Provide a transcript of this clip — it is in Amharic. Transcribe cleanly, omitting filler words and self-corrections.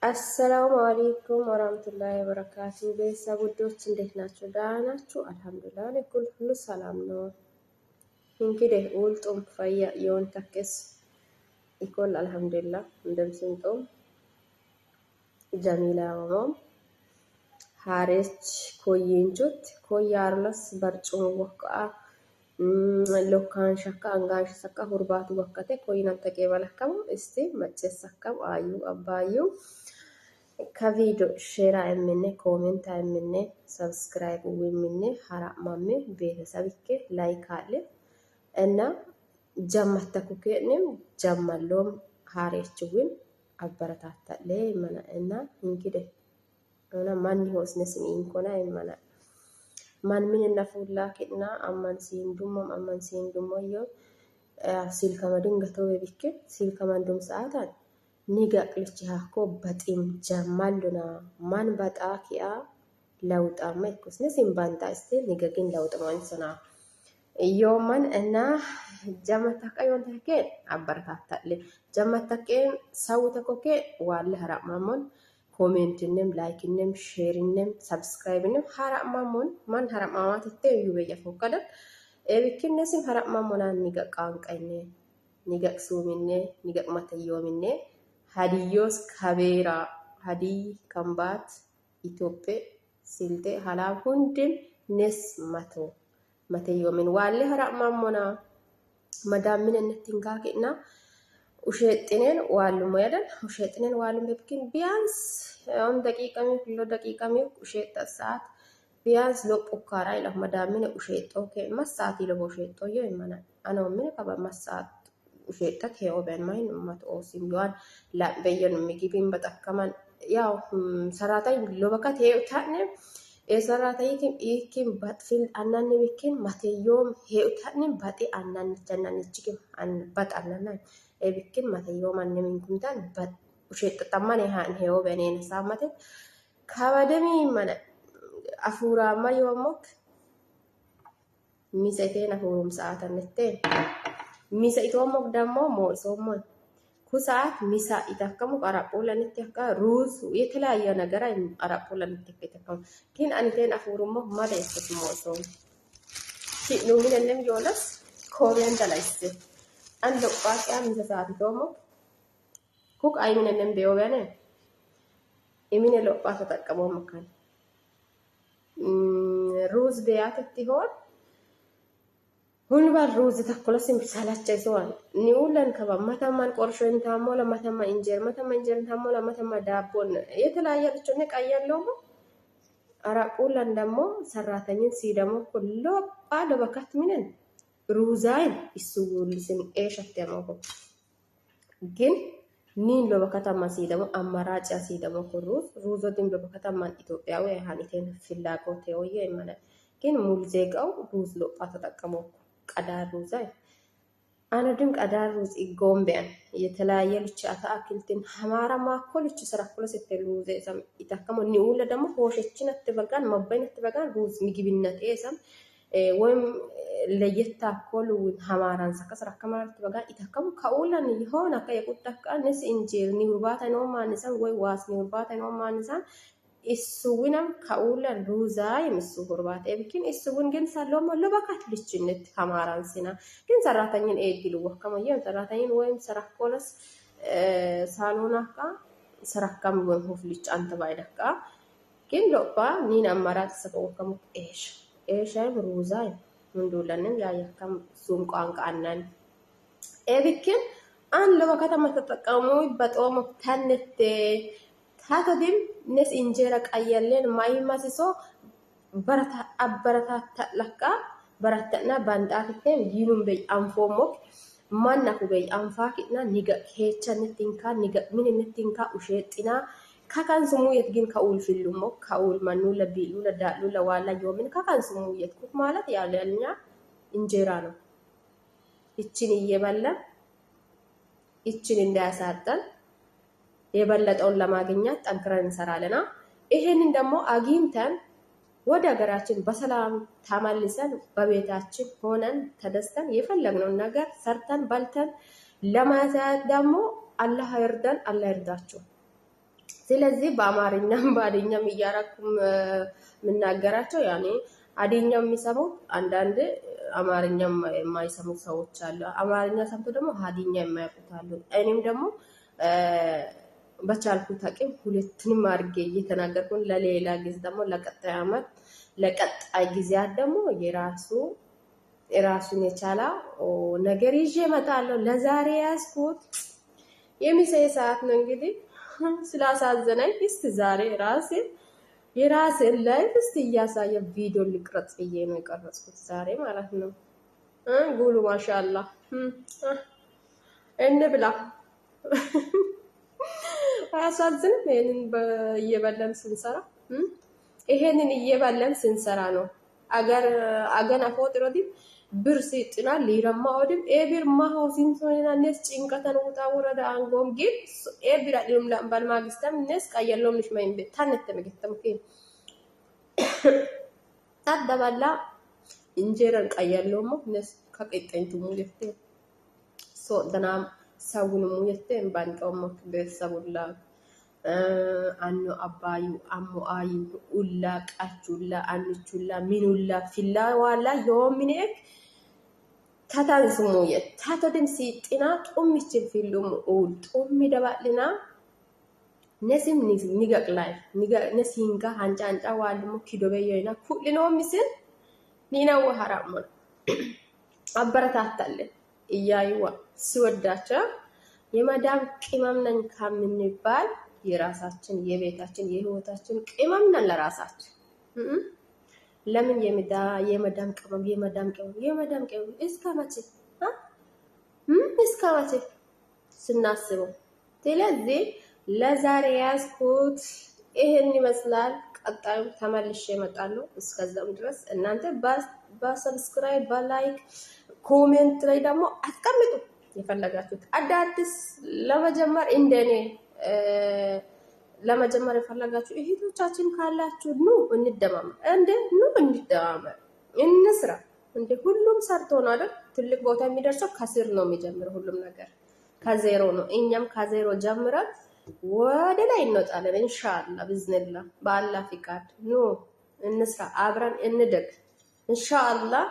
አሰላሙ አለይኩም ወራህመቱላሂ ወበረካቱ። ቤተሰብ ውዶች እንዴት ናችሁ? ደህና ናችሁ? አልሐምዱሊላህ እኔ ሁሉ ሰላም ነው። እንግዲህ ውልጡም ፈያ የውን ተከስ ይኮል አልሐምዱሊላህ እንደምስንጦም ጀሚላ ወሞም ሃሬች ኮይንጆት ኮያርለስ በርጩም ወቃ ሎካን ሸካ አንጋሽ ሰካ ሁርባቱ ወከተ ኮይናም ተቀበለከም እስቲ መጨስ ሰከም አዩ አባዩ ከቪዲዮ ሼር አይምኔ ኮሜንት አይምኔ ሰብስክራይብ ወይምኔ ሐራማሜ ቤተሰብኬ ላይክ አለ እና ጀመተኩከንም ጀመሎም ሃሬችውን አበረታታለ ማና እና እንግዲህ እና ማን ይሆስነስ እንኮና አይማና ማን ምን ነፉላ ከና አማን ሲንዱሞ ዮ ሲልከመድን ገተው ቢክ ሲልከመንዱም ሰዓታት ኒጋቅልች ሃኮ በጢም ጀማሉና ማን በጣኪያ ለውጣማ ይኩስነስ እንባንታ እስቲ ኒጋግን ለውጥማን ሰና yoman እና ጀመተቀዮን ተከ አበረታታለ ጀመተቀን ሰው ተኮከ ዋለ ሐራማሞን ኮሜንትንም ላይክንም ሼርንም ሰብስክራይብንም ሐራማሞን ማን ሐራማማት ተዩ በየፎከደ ኤብክነስም ሐራማሞናን ኒጋቃንቀነ ኒጋቅሱሚነ ኒጋቅማተዮሚነ ሀዲዮስ ከቤራ ሀዲ ከምባት ኢትዮጵያ ሲልቴ ሐላብ ሁንድም ነስ መተዮምን ዋለ ሐራማሞና መዳምን እንትንካከና ውሸጥነን ዋሉ ማያደን ውሸጥነን ዋሉ በብኪን ቢያንስ አሁን ደቂቃሚ ሁሉ ደቂቃሚ ውሸጥ ሰዓት ቢያንስ ለቁካራ ይላ መዳምን ውሸጦ ከመሳት ይለው ውሸጦ ይማና አናው ምን ከባ መሳት ውሸጣት ሄኦ በማይን ማቶ ሲምዋን ላ በየን ምግቢን በተከማን ያው ሰራታይ ለበካት ሄኦ ታነ የሰራታይ ይኪን ባትፊል አናን ቢኪን ማተዮም ሄኦ ታነ ባቲ አናን ጀናንችግም አን ባጣናና ኤብክን ማተዮ ማንንም እንኩንታን በውሸጥ ተማን ያህን ሄው በኔን ሳማተ ካባደሚ ማነ አፉራማ ይወሞክ ሚሰቴን አፉሩም ሰዓተንተ ሚሰይቶሞክ ደሞ ሞሶሞን ኩሳት ሚሳ ይተከሙ ቀራጶለንት ያካ ሩዝ የተለያየ ነገር ቀራጶለንት ይተከሙ ግን አንተን አፉሩሞ ማዳ ይስት ሞሶም ሲኑ ምንንም ዮለስ ኮሪያን ዳላይስት አንድ ቋቂያ ምንሰሳት ዶሞ ኩክ አይምነንም በዮጋነ የሚነ ለቋ ተጠቀመው መካን ሩዝ በያት ትሆን ሁሉ ባል ሩዝ ተኮለስም ሳላቸው ይሰዋል ኒውለን ከበማታማን ቆርሾን ታሞ ለማታማ እንጀር ታሞ ለማታማ ዳቦን የተለያየ ብቻ ነቃያለው አራቁለን ደሞ ሰራተኛን ሲደሞ ሁሉ ባዶ በካት ምንን ሩዛይን ይሱውልስን ኤሸት ያመቆ ግን ኒን ለበከታማ ሲደሞ አማራጫ ሲደሞ ሩዞትን ለበከታማ ኢትዮጵያዊ ሃኒቴን ፍላጎት የወየ ይመነ ግን ሙልዜጋው ሩዝ ለጳ ተጠቀመው ቀዳር ሩዛይ አነድም ቀዳር ሩዝ ይጎምበን የተለያየ ልጅ አታክልትን ሐማራ ማኮልች ሰራኩለ ሲተሉ ዘም ይተከሙ ኒውለ ደሞ ሆሸችን አትበጋን መባይን አትበጋን ሩዝ ምግብነት ኤሰም ወይም ለየታ ኮሉ ሐማራን ሰከሰራ ከማለት በጋ ይተከሙ ካውላን ይሆን አካ የቁጣካ ነስ እንጀር ኒውርባታ ነው ማንሳን ወይ ዋስ ኒውርባታ ነው ማንሳን እሱውንም ካውላን ሩዛይ ምሱ ጉርባታ እብኪን እሱውን ግን ሰሎም ለበካት ልጅነት ሐማራን ሲና ግን ሰራተኛን ኤዲሉ ወከማየን ሰራተኛን ወይም ሰራኮለስ ሳሎናካ ሰራካም ወይ ሆፍልጭ አንተ ባይደካ ግን ለባ ኒን አማራጭ ሰቀው ከሙ ኤሻይ ሩዛይ ምንዱለንን ያየከም ሱም ቋንቋናን ኤብክን አን ለበከተማ ተጠቀሙ በጦም ተንተ ታተዲም ነስ እንጀራ ቀየለን ማይማሲሶ በረታ አበረታ ተለካ በረተና ባንዳክተን ይኑም በይ አንፎሞክ ማናኩ በይ አንፋኪና ኒገ ሄቸንቲንካ ኒገ ምንንቲንካ ውሸጥና ካካን ስሙ የትግን ካውል ፊልሙ ካውል ማኑ ለቢሉ ለዳሉ ለዋላ የምን ካካን ስሙ የትኩት ማለት ያለኛ እንጀራ ነው እቺን እየበላ እቺን እንዳያሳጣን የበለጠውን ለማግኘት ጠንክረን እንሰራለና ይሄንን ደግሞ አግኝተን ወደ ሀገራችን በሰላም ተመልሰን በቤታችን ሆነን ተደስተን የፈለግነውን ነገር ሰርተን በልተን ለማሳየት ደግሞ አላህ ይርዳን አላህ ይርዳችሁ ስለዚህ በአማርኛም በአዲኛም እያረኩም የምናገራቸው ያኔ አዲኛው የሚሰሙ አንዳንድ አማርኛ የማይሰሙ ሰዎች አሉ። አማርኛ ሰምቶ ደግሞ ሀዲኛ የማያውቁት አሉ። እኔም ደግሞ በቻልኩት አቅም ሁለቱንም አድርጌ እየተናገርኩኝ ለሌላ ጊዜ ደግሞ ለቀጣይ አመት ለቀጣይ ጊዜያት ደግሞ የራሱን የቻለ ነገር ይዤ እመጣለሁ። ለዛሬ ያዝኩት የሚሳይ ሰዓት ነው እንግዲህ ስላሳዘነኝ እስቲ ዛሬ የራሴን ላይፍ እስቲ እያሳየ ቪዲዮ ልቅረጽ ብዬ ነው የቀረጽኩት ዛሬ ማለት ነው። ጉሉ ማሻአላ እንብላ። አያሳዝንም? ይሄንን እየበላን ስንሰራ ነው አገን አፎጥሮዲ ብር ሲጥና ሊረማ ወድም ኤቢር ማው ሲንሶና ነስ ጭንቀተን ወጣ ወረዳ አንጎም ግን ኤቢር አድም ለምባል ማግስተም ነስ ቀየሎም ልሽ ማይንበ ታነተ መገተም ከ ታደባላ እንጀራን ቀየሎም ነስ ከቀጠንቱ ሙለፍቴ ሶደናም ሰውን ሙየቴ ባንቀውም ቤተሰቡላ አኑ አባዩ አሙ አዩ ኡላ ቃቹላ አንቹላ ሚኑላ ፊላ ዋላ ዮሚኔክ ታታንስሙ የታተደም ሲጥና ጦምችል ፊሉም ጦም ደባልና ነሲም ንገቅላይ ነሲንጋ አንጫንጫ ዋልሙ ኪዶበየና ኩልኖ ምስል ኒናው ሐራም አበረታታለን እያዩዋ ሲወዳቸው የመዳም ቅመም ነን ከምንባል የራሳችን የቤታችን የህይወታችን ቅመም ነን ለራሳችን። ለምን የመዳም ቅመም እስከ መቼ ስናስበው። ስለዚህ ለዛሬ ያዝኩት ይሄን ይመስላል። ቀጣዩ ተመልሼ እመጣለሁ። እስከዛም ድረስ እናንተ በሰብስክራይብ በላይክ ኮሜንት ላይ ደግሞ አስቀምጡ የፈለጋችሁት አዳዲስ ለመጀመር እንደኔ ለመጀመር የፈለጋችሁ እህቶቻችን ካላችሁ ኑ እንደማመር እንስራ። እንደ ሁሉም ሰርቶ ነው አይደል ትልቅ ቦታ የሚደርሰው። ከስር ነው የሚጀምረው ሁሉም ነገር ከዜሮ ነው። እኛም ከዜሮ ጀምረን ወደ ላይ እንወጣለን ኢንሻአላህ ብዝነላ በአላህ ፍቃድ። ኑ እንስራ፣ አብረን እንደግ ኢንሻአላህ።